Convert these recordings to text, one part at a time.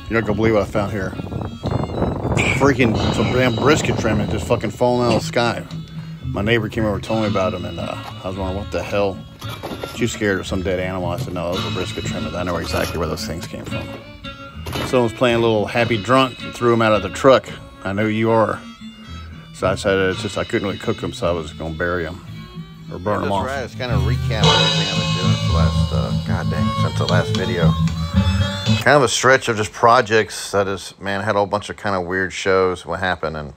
You're not gonna believe what I found here. Freaking some damn brisket trimming just fucking falling out of the sky. My neighbor came over and told me about them, and I was wondering what the hell. She was scared of some dead animal. I said, no, those are brisket trimmings. I know exactly where those things came from. Someone's playing a little happy drunk and threw them out of the truck. I know you are. So I said it's just I couldn't really cook them, so I was gonna bury them or burn them off. Right. It's kind of recap everything I've been doing for the last since the last video. Kind of a stretch of just projects that is, man, had a whole bunch of kind of weird shows, what happened, and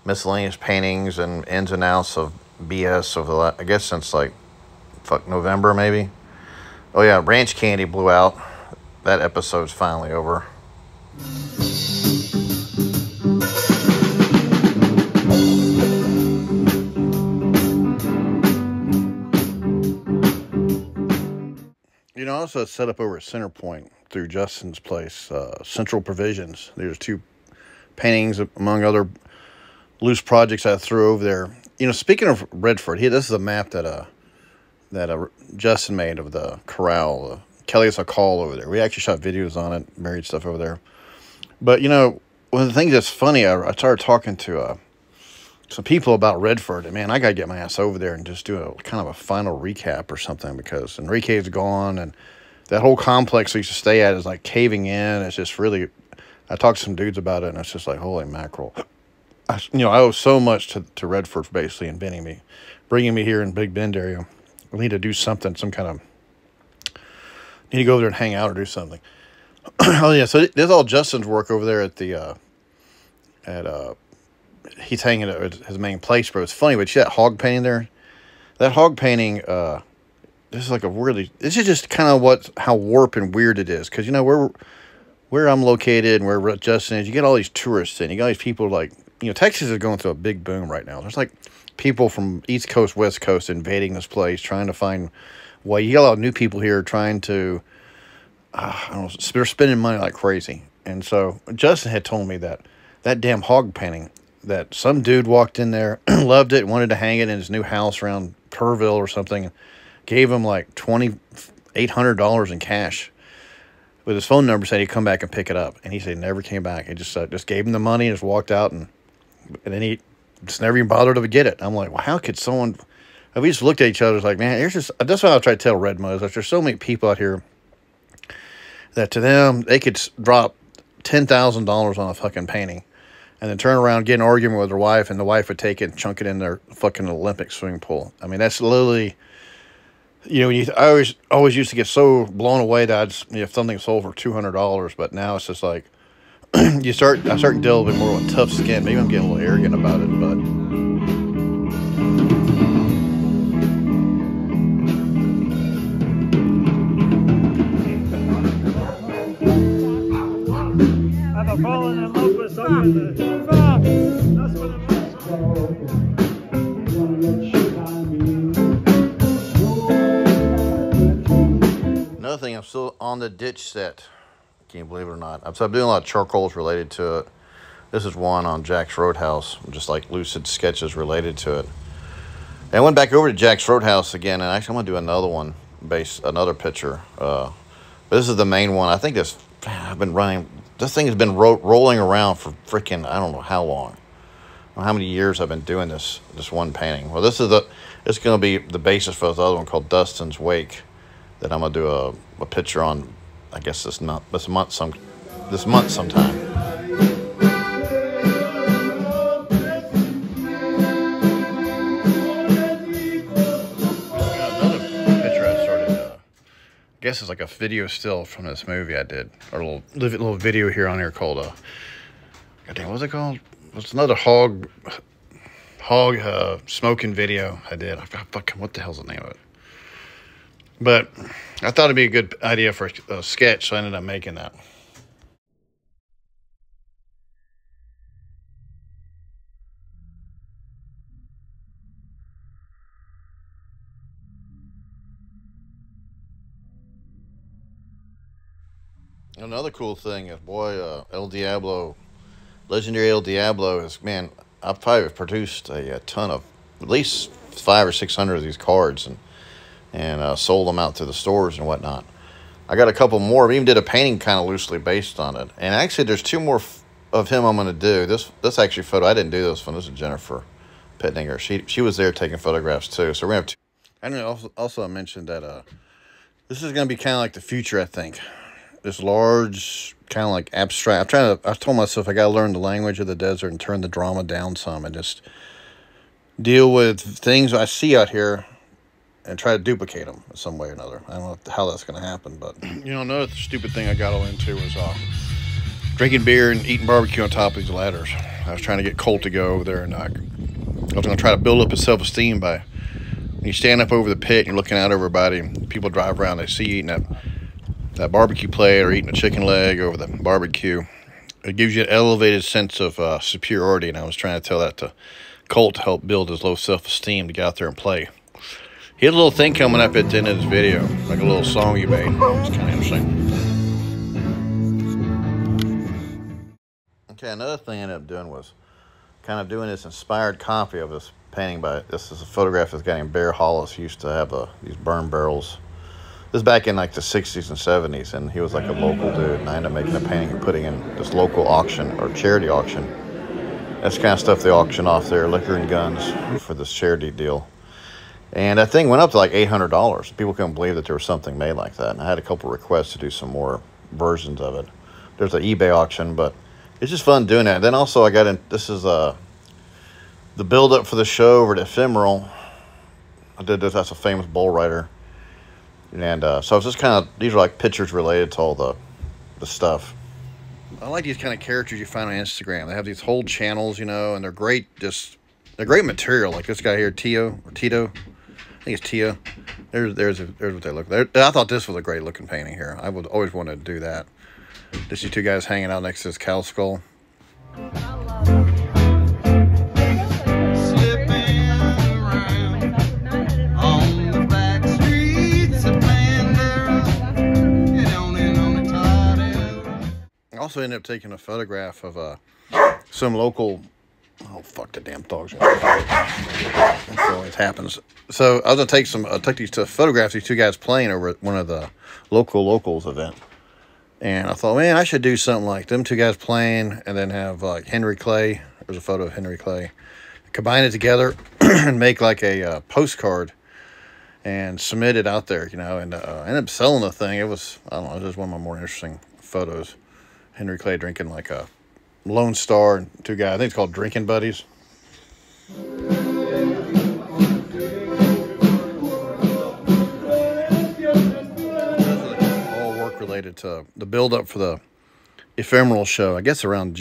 miscellaneous paintings and ins and outs of BS over the I guess since like November maybe. Oh yeah, Ranch Candy blew out. That episode's finally over. You know, I also set up over at Center Point through Justin's place, Central Provisions. There's 2 paintings among other loose projects I threw over there. You know, speaking of Redford, this is a map that Justin made of the corral. Kelly has a call over there. We actually shot videos on it, married stuff over there. But, you know, one of the things that's funny, I started talking to some people about Redford. And, man, I got to get my ass over there and just do a kind of a final recap or something because Enrique's gone and that whole complex we used to stay at is, like, caving in. It's just really, I talked to some dudes about it, and it's just like, holy mackerel. I owe so much to Redford for basically inventing bringing me here in Big Bend area. We need to do something, need to go over there and hang out or do something. Oh, yeah, so there's all Justin's work over there at he's hanging at his main place, bro. It's funny, but you see that hog painting there? That hog painting, this is like this is just kind of how warped and weird it is. Because, you know, where I'm located and where Justin is, you get all these tourists in. You got all these people like, you know, Texas is going through a big boom right now. There's like people from East Coast, West Coast invading this place, trying to find way. You got a lot of new people here trying to, I don't know, they're spending money like crazy. And so Justin had told me that damn hog painting, that some dude walked in there, loved it, wanted to hang it in his new house around Kerrville or something, gave him like $2,800 in cash with his phone number, said he'd come back and pick it up. And he said he never came back. He just gave him the money and just walked out, and then he just never even bothered to get it. I'm like, well, how could someone... We just looked at each other, like, man, that's what I try to tell Red Mud, is there's so many people out here that to them, they could drop $10,000 on a fucking painting and then turn around, get an argument with their wife, and the wife would take it and chunk it in their fucking Olympic swimming pool. I mean, that's literally, you know, I always used to get so blown away that if something sold for $200, but now it's just like, I start to deal a bit more with tough skin. Maybe I'm getting a little arrogant about it, but... I've fallen in love with something. That's what it is. Another thing, I'm still on the ditch set. Can you believe it or not? I'm doing a lot of charcoals related to it. This is one on Jack's Roadhouse, just like lucid sketches related to it. And I went back over to Jack's Roadhouse again, and actually I'm gonna do another one, another picture. But this is the main one. I think I've been running. This thing has been rolling around for freaking, I don't know how long. I don't know how many years I've been doing this one painting. Well, it's going to be the basis for this other one called Dustin's Wake that I'm going to do a picture on, I guess this month sometime. I guess it's like a video still from this movie I did, or a little video here on here called goddamn, what's it called? It's another hog smoking video I did. I fucking, what the hell's the name of it? But I thought it'd be a good idea for a sketch, so I ended up making that. Another cool thing is, boy, El Diablo, legendary El Diablo is, man, I've probably produced a ton of, at least 500 or 600 of these cards and sold them out to the stores and whatnot. I got a couple more. I even did a painting kind of loosely based on it. And actually, there's two more of him I'm going to do. This actually photo, I didn't do this one. This is Jennifer Pitninger. She was there taking photographs too. So we're going to have two. I know also I mentioned that this is going to be kind of like the future, I think. This large, kind of like abstract. I told myself I got to learn the language of the desert and turn the drama down some and just deal with things I see out here and try to duplicate them in some way or another. I don't know how that's going to happen, but you know, another stupid thing I got all into was drinking beer and eating barbecue on top of these ladders. I was trying to get Colt to go over there, and I was going to try to build up his self-esteem by when you stand up over the pit and you're looking out over everybody, and people drive around, they see you eating that barbecue plate or eating a chicken leg over the barbecue. It gives you an elevated sense of superiority, and I was trying to tell that to Colt to help build his low self-esteem to get out there and play. He had a little thing coming up at the end of this video, like a little song he made. It's kind of interesting. Okay, another thing I ended up doing was kind of doing this inspired copy of this painting by, this is a photograph of this guy named Bear Hollis. He used to have these burn barrels. This is back in like the 60s and 70s, and he was like a local dude, and I ended up making a painting and putting in this local auction or charity auction. That's the kind of stuff they auction off there, liquor and guns, for this charity deal. And that thing went up to like $800. People couldn't believe that there was something made like that. And I had a couple requests to do some more versions of it. There's an eBay auction, but it's just fun doing that. Then also I got in, this is the build-up for the show over at Ephemeral. I did this, that's a famous bull rider. And so it's just kind of, these are like pictures related to all the stuff. I like these kind of characters you find on Instagram. They have these whole channels, you know, and they're great, they're great material. Like this guy here, Tito. I think it's Tia. There's what they look like. I thought this was a great looking painting here. I would always want to do that. Just see two guys hanging out next to this cow skull. I also ended up taking a photograph of some local. Oh fuck, the damn dogs! That always happens. So I was gonna take these two photographs. These two guys playing over at one of the locals event, and I thought, man, I should do something like them two guys playing, and then have like Henry Clay. There's a photo of Henry Clay. Combine it together and make like a postcard and submit it out there, you know. And ended up selling the thing. It was, I don't know, it was one of my more interesting photos. Henry Clay drinking like a Lone Star, and two guys, I think it's called Drinking Buddies. All work related to the build-up for the Ephemeral show. I guess around,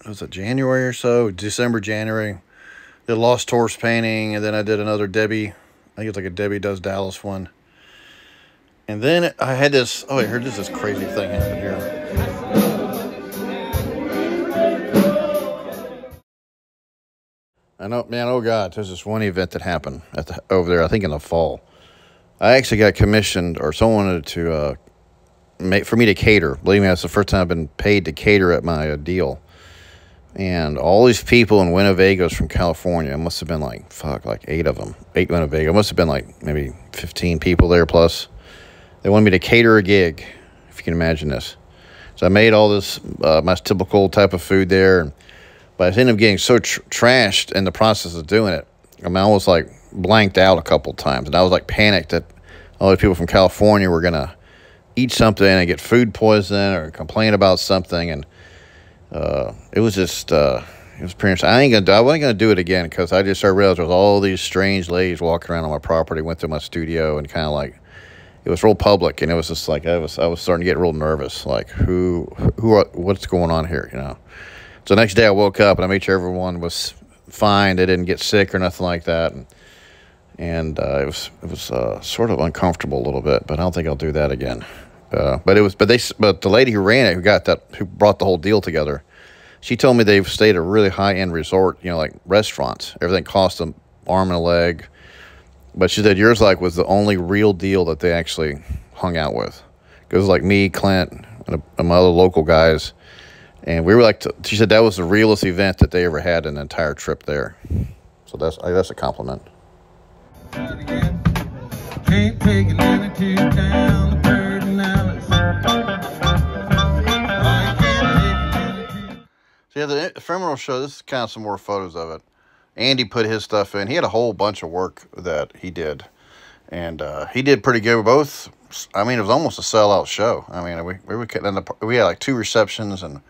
was it January or so? December, January. Did Lost Horse painting, and then I did another Debbie. I think it's like a Debbie Does Dallas one. And then I had this, oh, I heard this crazy thing happen here. I know, man, oh God, there's this one event that happened over there, I think in the fall. I actually got commissioned, or someone wanted to for me to cater. Believe me, that's the first time I've been paid to cater at my deal. And all these people in Winnebago's from California, it must have been like, like 8 of them. 8 Winnebago. It must have been like maybe 15 people there plus. They wanted me to cater a gig, if you can imagine this. So I made all this, my typical type of food there. But I ended up getting so trashed in the process of doing it. I mean, I was like blanked out a couple times. And I was like panicked that all the people from California were going to eat something and get food poisoning or complain about something. And it was just, it was pretty interesting. I wasn't going to do it again because I just started realizing there was all these strange ladies walking around on my property. Went through my studio and kind of like, it was real public. And it was just like, I was starting to get real nervous. Like, what's going on here, you know? So the next day I woke up and I made sure everyone was fine. They didn't get sick or nothing like that. And it was sort of uncomfortable a little bit, but I don't think I'll do that again. But the lady who ran it, who brought the whole deal together, she told me they've stayed at a really high-end resort, you know, like restaurants. Everything cost them arm and a leg. But she said yours was the only real deal that they actually hung out with. It was like me, Clint, and my other local guys. And we were she said that was the realest event that they ever had in the entire trip there. So that's a compliment. Can't take an attitude down the burden now. So yeah, the ephemeral show, this is kind of some more photos of it. Andy put his stuff in. He had a whole bunch of work that he did. And he did pretty good with both. I mean, it was almost a sellout show. I mean, we had like 2 receptions. And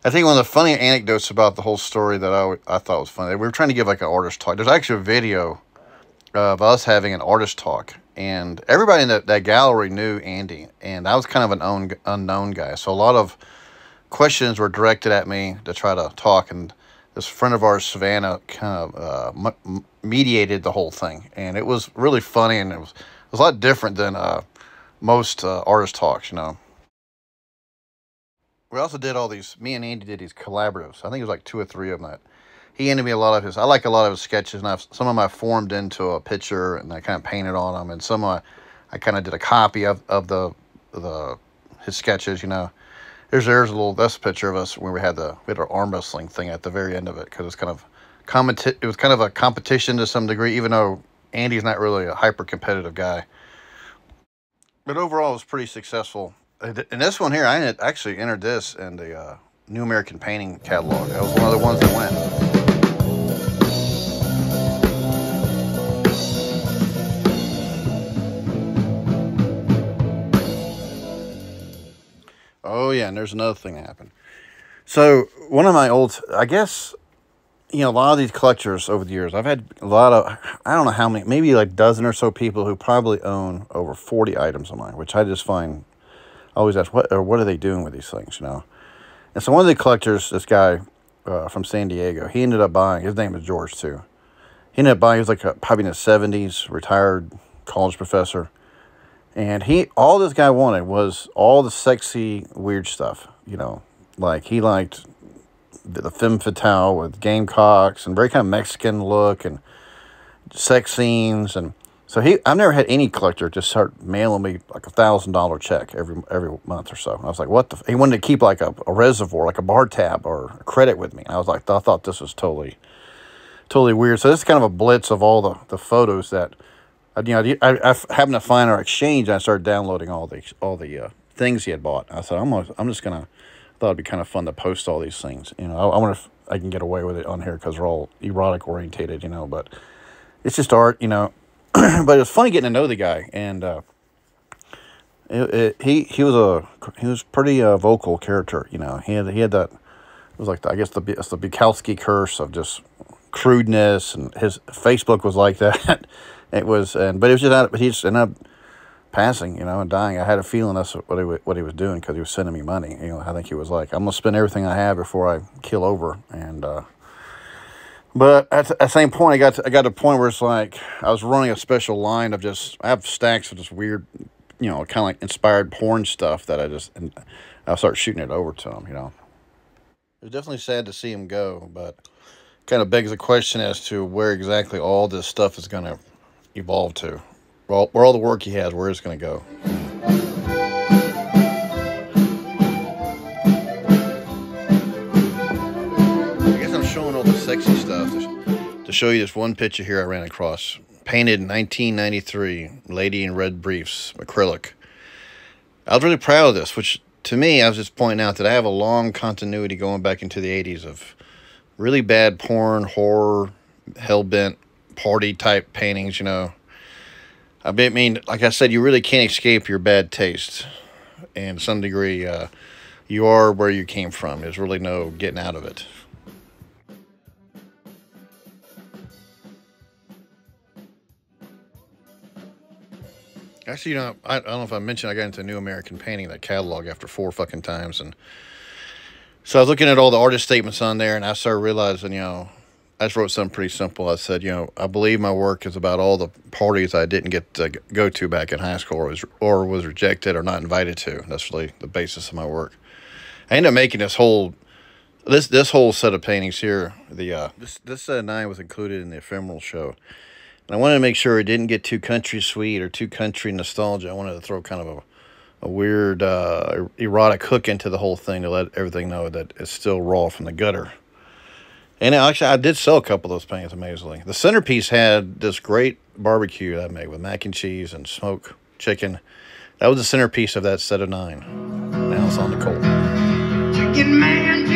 I think one of the funny anecdotes about the whole story that I thought was funny, we were trying to give like an artist talk. There's actually a video of us having an artist talk. And everybody in that gallery knew Andy. And I was kind of an unknown guy. So a lot of questions were directed at me to try to talk. And this friend of ours, Savannah, kind of mediated the whole thing, and it was really funny, and it was a lot different than most artist talks, you know. We also did me and Andy did these collaboratives. I think it was like 2 or 3 of them. That he ended me a lot of his. I like a lot of his sketches, and some of them I formed into a picture, and I kind of painted on them, and some I kind of did a copy of his sketches, you know. There's a little, that's a picture of us when we had our arm wrestling thing at the very end of it, because it's kind of it was kind of a competition to some degree, even though Andy's not really a hyper competitive guy. But overall, it was pretty successful. And this one here, I actually entered this in the New American Painting catalog. That was one of the ones that went. Oh, yeah, and there's another thing that happened. So, one of my I guess, you know, a lot of these collectors over the years, I've had a lot of, I don't know how many, maybe like a dozen or so people who probably own over 40 items of mine, which I just find, I always ask, what are they doing with these things, you know? And so one of the collectors, this guy from San Diego, he ended up buying, his name is George too. He ended up buying, he was like probably in his 70s, retired college professor. And all this guy wanted was all the sexy, weird stuff, you know. Like, he liked the femme fatale with gamecocks and very kind of Mexican look and sex scenes. And so I've never had any collector just start mailing me like $1,000 check every month or so. And I was like, what he wanted to keep like a reservoir, like a bar tab or a credit with me. And I was like, I thought this was totally weird. So this is kind of a blitz of all the photos that, you know, I happened to find our exchange. And I started downloading all the things he had bought. I thought I'm just gonna. I thought it'd be kind of fun to post all these things. You know, I wonder if I can get away with it on here because we're all erotic orientated. You know, but it's just art. You know, but it was funny getting to know the guy, and he was pretty vocal character. You know, he had that. It was like I guess the Bukowski curse of just crudeness, and his Facebook was like that. It was, but it was just he just ended up passing, you know, and dying. I had a feeling that's what he was doing because he was sending me money. You know, I think he was like, I'm gonna spend everything I have before I kill over. And but at the same point, I got to a point where it's like I was running a special line of I have stacks of just weird, you know, kind of like inspired porn stuff that I'll start shooting it over to him. You know, it was definitely sad to see him go, but kind of begs the question as to where exactly all this stuff is gonna evolve to. Well, where all the work he has, where it's going to go. I guess I'm showing all the sexy stuff to show you this one picture here I ran across. Painted in 1993, lady in red briefs, acrylic. I was really proud of this, which to me, I was just pointing out that I have a long continuity going back into the 80s of really bad porn, horror, hell-bent party-type paintings, you know. I mean, like I said, you really can't escape your bad taste. And to some degree, you are where you came from. There's really no getting out of it. Actually, you know, I don't know if I mentioned I got into New American Painting, that catalog, after 4 fucking times. And so I was looking at all the artist statements on there, and I started realizing, you know, I just wrote something pretty simple. I said, you know, I believe my work is about all the parties I didn't get to go to back in high school or was rejected or not invited to. That's really the basis of my work. I ended up making this whole set of paintings here. This set of 9 was included in the ephemeral show. And I wanted to make sure it didn't get too country sweet or too country nostalgia. I wanted to throw kind of a weird erotic hook into the whole thing to let everything know that it's still raw from the gutter. And actually, I did sell a couple of those paintings, amazingly. The centerpiece had this great barbecue that I made with mac and cheese and smoked chicken. That was the centerpiece of that set of 9. Now it's on the coal. Chicken man,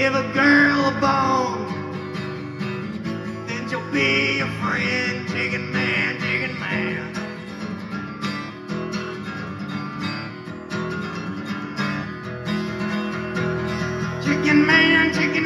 give a girl a bone, then she'll be your friend. Chicken man, chicken man. Chicken man, chicken